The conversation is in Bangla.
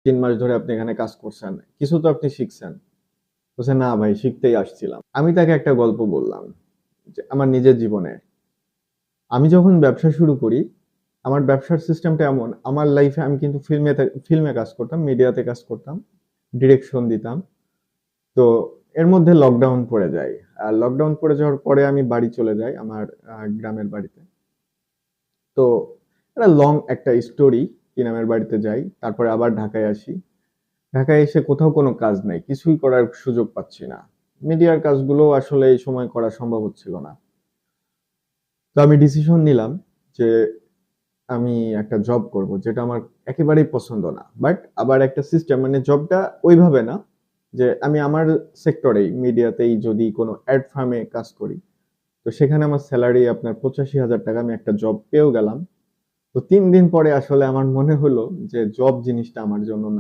3 মাস ধরে আপনি এখানে কাজ করছেন, কিছু তো আপনি শিখছেন। বলছে না ভাই, শিখতেই আসছিলাম। আমি তাকে একটা গল্প বললাম যে আমার নিজের জীবনে আমি যখন ব্যবসা শুরু করি, আমার ব্যবসার সিস্টেমটা এমন, আমার লাইফে আমি কিন্তু ফিল্মে কাজ করতাম, মিডিয়াতে কাজ করতাম, ডিরেকশন দিতাম। তো এর মধ্যে লকডাউন পড়ে যায়। আর লকডাউন পড়ে যাওয়ার পরে আমি বাড়ি চলে যাই, আমার গ্রামের বাড়িতে। তো একটা লং একটা স্টোরি, গ্রামের বাড়িতে যাই, তারপরে আবার ঢাকায় আসি। ঢাকায় এসে কোথাও কোনো কাজ নাই, কিছুই করার সুযোগ পাচ্ছি না। মিডিয়ার কাজগুলো আসলে এই সময় করা সম্ভব হচ্ছিল না। তো আমি ডিসিশন নিলাম যে আমি একটা জব করব, যেটা আমার একেবারেই পছন্দ না, বাট আবার একটা সিস্টেম, মানে জবটা ওইভাবে না যে আমি আমার সেক্টরেই মিডিয়াতেই যদি কোনো অ্যাড ফার্মে কাজ করি, তো সেখানে আমার স্যালারি আপনার 85,000 টাকা, আমি একটা জব পেয়েও গেলাম। তো 3 দিন পরে আসলে আমার মনে হলো যে জব জিনিসটা আমার জন্য না।